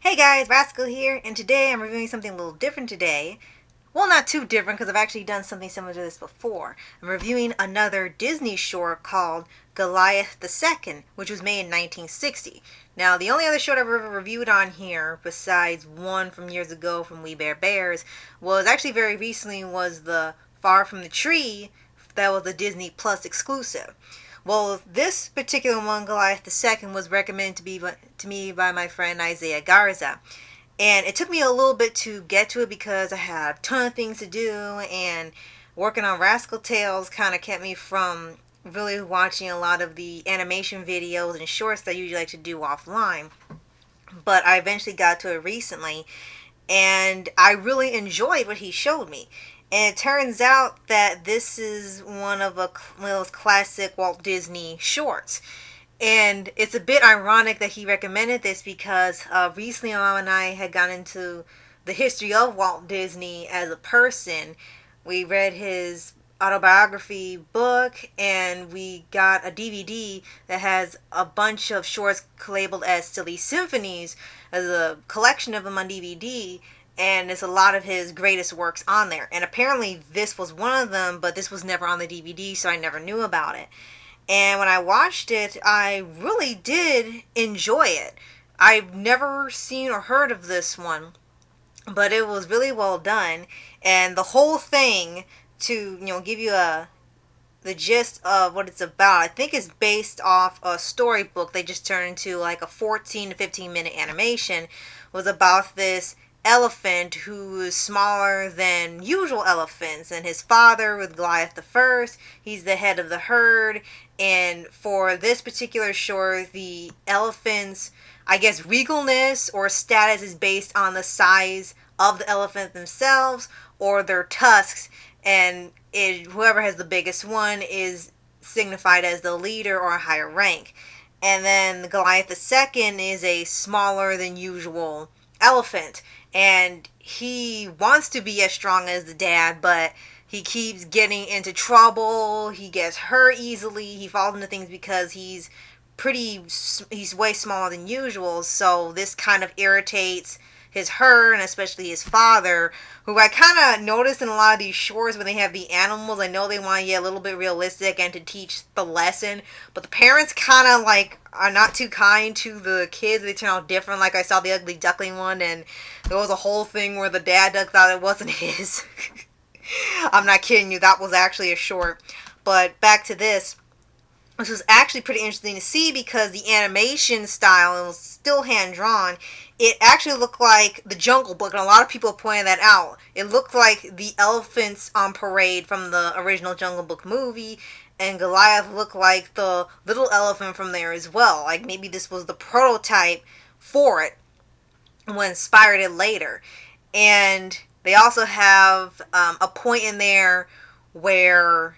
Hey guys, Rascal here, and today I'm reviewing something a little different today. Well, not too different because I've actually done something similar to this before. I'm reviewing another Disney short called Goliath II, which was made in 1960. Now, the only other short I've ever reviewed on here, besides one from years ago from We Bare Bears, was actually very recently was the Far From the Tree. That was a Disney Plus exclusive. Well, this particular one, Goliath II, was recommended to me by my friend Isaiah Garza. And it took me a little bit to get to it because I had a ton of things to do, and working on Rascal Tales kind of kept me from really watching a lot of the animation videos and shorts that I usually like to do offline. But I eventually got to it recently, and I really enjoyed what he showed me. And it turns out that this is one of those classic Walt Disney shorts. And it's a bit ironic that he recommended this because recently Mom and I had gone into the history of Walt Disney as a person. We read his autobiography book, and we got a DVD that has a bunch of shorts labeled as Silly Symphonies, as a collection of them on DVD, and there's a lot of his greatest works on there. And apparently this was one of them, but this was never on the DVD, so I never knew about it. And when I watched it, I really did enjoy it. I've never seen or heard of this one, but it was really well done. And the whole thing, to give you the gist of what it's about, I think it's based off a storybook they just turned into like a 14 to 15 minute animation, was about this elephant who is smaller than usual elephants, and his father with Goliath I, he's the head of the herd. And for this particular short, the elephants, I guess, regalness or status is based on the size of the elephant themselves or their tusks, and whoever has the biggest one is signified as the leader or a higher rank. And then Goliath II is a smaller than usual elephant, and he wants to be as strong as the dad, but he keeps getting into trouble. He gets hurt easily. He falls into things because he's way smaller than usual. So this kind of irritates his herd, and especially his father, who I kind of noticed in a lot of these shorts when they have the animals. I know they want to get a little bit realistic and to teach the lesson, but the parents kind of like are not too kind to the kids. They turn out different. Like I saw the Ugly Duckling one, and there was a whole thing where the dad duck thought it wasn't his. I'm not kidding you, that was actually a short. But back to this. This was actually pretty interesting to see because the animation style, it was still hand-drawn. It actually looked like the Jungle Book, and a lot of people pointed that out. It looked like the elephants on parade from the original Jungle Book movie, and Goliath looked like the little elephant from there as well. Like maybe this was the prototype for it when inspired it later. And they also have a point in there where...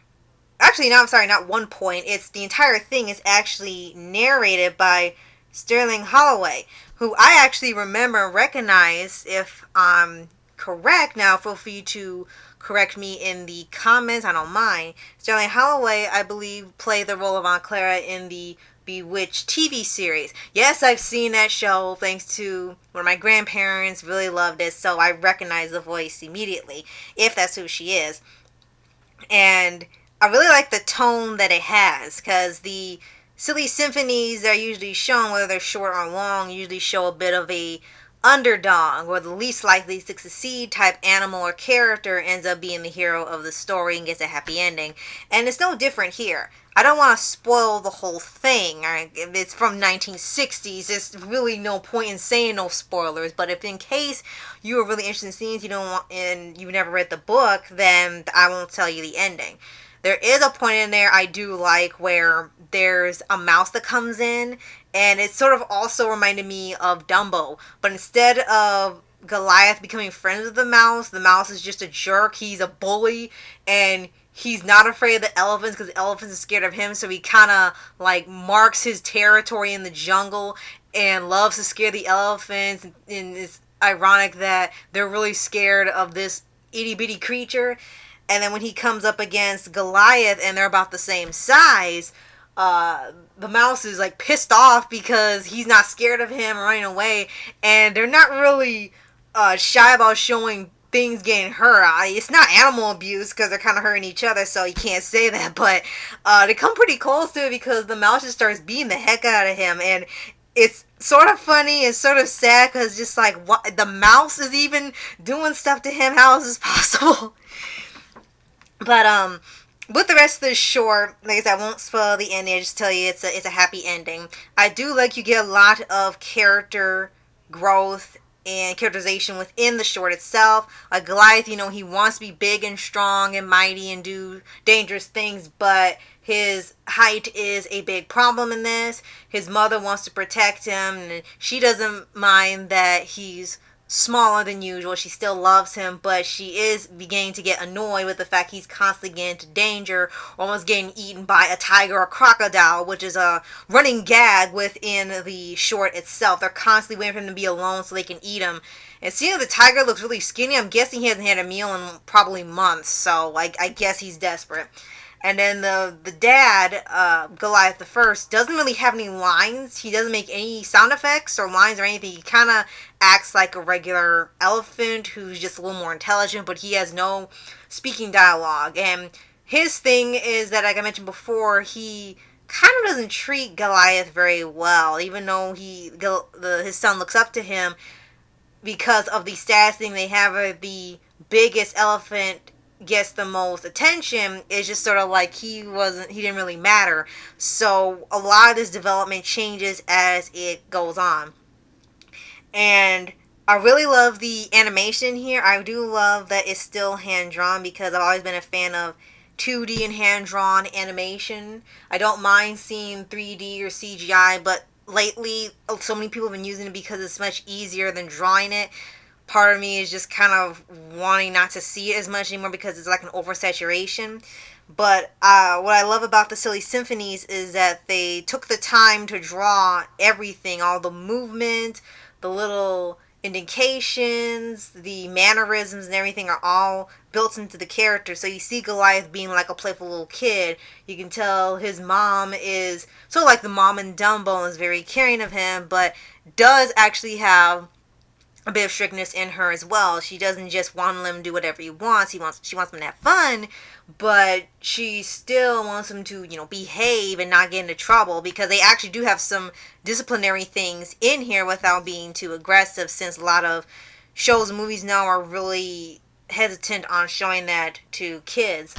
Actually, no, I'm sorry, not one point. It's the entire thing is actually narrated by Sterling Holloway, who I actually remember and recognize. If I'm correct, now feel free to correct me in the comments, I don't mind. Sterling Holloway, I believe, played the role of Aunt Clara in the Bewitched TV series. Yes, I've seen that show thanks to one of my grandparents, really loved it, so I recognize the voice immediately, if that's who she is. And I really like the tone that it has, because the Silly Symphonies that are usually shown, whether they're short or long, usually show a bit of a underdog, or the least likely to succeed type animal or character ends up being the hero of the story and gets a happy ending. And it's no different here. I don't want to spoil the whole thing. It's from 1960s. There's really no point in saying no spoilers. But if in case you are really interested in scenes you don't want and you've never read the book, then I won't tell you the ending. There is a point in there I do like where there's a mouse that comes in, and it sort of also reminded me of Dumbo. But instead of Goliath becoming friends with the mouse is just a jerk. He's a bully, and he's not afraid of the elephants because the elephants are scared of him, so he kind of like marks his territory in the jungle and loves to scare the elephants. And it's ironic that they're really scared of this itty-bitty creature. And then when he comes up against Goliath and they're about the same size, the mouse is like pissed off because he's not scared of him running away, and they're not really shy about showing things getting hurt. It's not animal abuse because they're kind of hurting each other, so you can't say that, but they come pretty close to it because the mouse just starts beating the heck out of him, and it's sort of funny and sort of sad because just like, what, the mouse is even doing stuff to him? How is this possible? But with the rest of the short, like I said, I won't spoil the ending. I just tell you it's a happy ending. I do like you get a lot of character growth and characterization within the short itself. Like Goliath, you know, he wants to be big and strong and mighty and do dangerous things, but his height is a big problem in this. His mother wants to protect him, and she doesn't mind that he's smaller than usual. She still loves him, but she is beginning to get annoyed with the fact he's constantly getting into danger, almost getting eaten by a tiger or crocodile, which is a running gag within the short itself. They're constantly waiting for him to be alone so they can eat him. And seeing the tiger looks really skinny, I'm guessing he hasn't had a meal in probably months, so I guess he's desperate. And then the dad, Goliath I, doesn't really have any lines. He doesn't make any sound effects or lines or anything. He kind of acts like a regular elephant who's just a little more intelligent, but he has no speaking dialogue. And his thing is that, like I mentioned before, he kind of doesn't treat Goliath very well, even though his son looks up to him because of the status thing they have. The biggest elephant gets the most attention. Is just sort of like he didn't really matter. So a lot of this development changes as it goes on. And I really love the animation here. I do love that it's still hand-drawn because I've always been a fan of 2D and hand-drawn animation. I don't mind seeing 3D or CGI, but lately so many people have been using it because it's much easier than drawing it. Part of me is just kind of wanting not to see it as much anymore because it's like an oversaturation. But what I love about the Silly Symphonies is that they took the time to draw everything, all the movement, the little indications, the mannerisms and everything are all built into the character. So you see Goliath being like a playful little kid. You can tell his mom is sort of like the mom in Dumbo and is very caring of him, but does actually have a bit of strictness in her as well. She doesn't just want him to do whatever he wants. She wants him to have fun, but she still wants him to, behave and not get into trouble, because they actually do have some disciplinary things in here without being too aggressive, since a lot of shows and movies now are really hesitant on showing that to kids.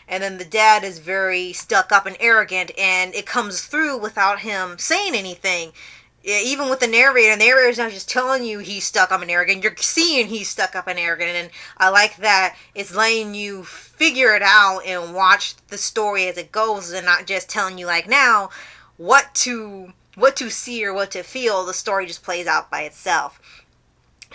And then the dad is very stuck up and arrogant, and it comes through without him saying anything. Even with the narrator's not just telling you he's stuck up and arrogant. You're seeing he's stuck up and arrogant, and I like that it's letting you figure it out and watch the story as it goes, and not just telling you like now what to see or what to feel. The story just plays out by itself.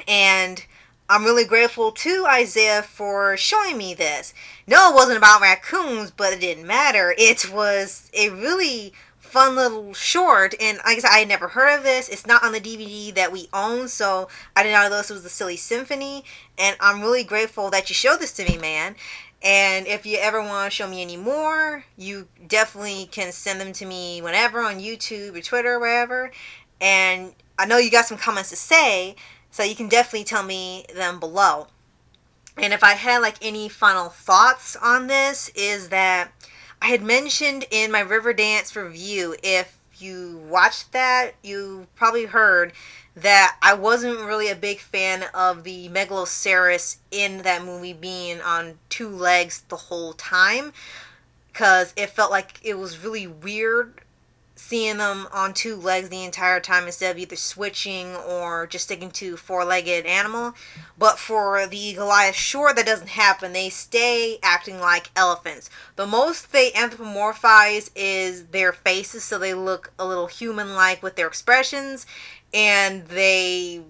And I'm really grateful to Isaiah for showing me this. No, it wasn't about raccoons, but it didn't matter. It was a really fun little short, and like I said, I had never heard of this. It's not on the DVD that we own, so I didn't know this was the Silly Symphony, and I'm really grateful that you showed this to me, man. And if you ever want to show me any more, you definitely can send them to me whenever on YouTube or Twitter or wherever. And I know you got some comments to say, so you can definitely tell me them below. And if I had like any final thoughts on this, is that I had mentioned in my Riverdance review, if you watched that, you probably heard that I wasn't really a big fan of the Megaloceros in that movie being on two legs the whole time, because it felt like it was really weird seeing them on two legs the entire time instead of either switching or just sticking to four-legged animal. But for the Goliath short, that doesn't happen. They stay acting like elephants. The most they anthropomorphize is their faces, so they look a little human-like with their expressions, and they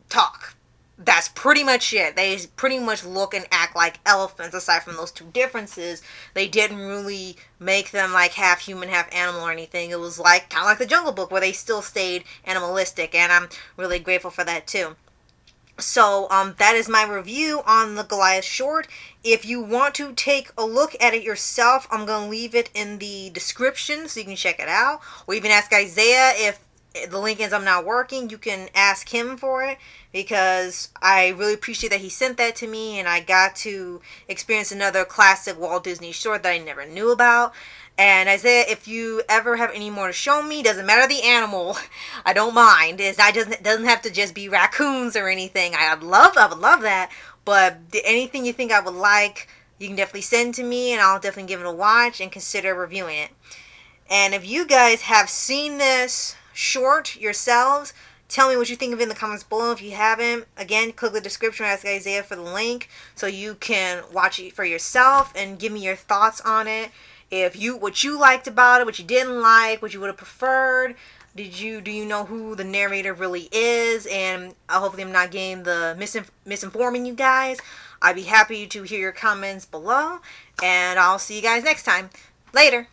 talk. That's pretty much it. They pretty much look and act like elephants. Aside from those two differences, they didn't really make them like half human, half animal or anything. It was like kind of like the Jungle Book, where they still stayed animalistic, and I'm really grateful for that too. So that is my review on the Goliath short. If you want to take a look at it yourself, I'm going to leave it in the description so you can check it out. Or even ask Isaiah if the link ends up not working. You can ask him for it, because I really appreciate that he sent that to me and I got to experience another classic Walt Disney short that I never knew about. And Isaiah, if you ever have any more to show me, doesn't matter the animal, I don't mind. It doesn't have to just be raccoons or anything. I would love that. But anything you think I would like, you can definitely send to me, and I'll definitely give it a watch and consider reviewing it. And if you guys have seen this short yourselves, tell me what you think of it in the comments below. If you haven't, again, click the description, ask Isaiah for the link so you can watch it for yourself and give me your thoughts on it. What you liked about it, what you didn't like, what you would have preferred. Do you know who the narrator really is? And hopefully I'm not getting the misinforming you guys. I'd be happy to hear your comments below, and I'll see you guys next time. Later.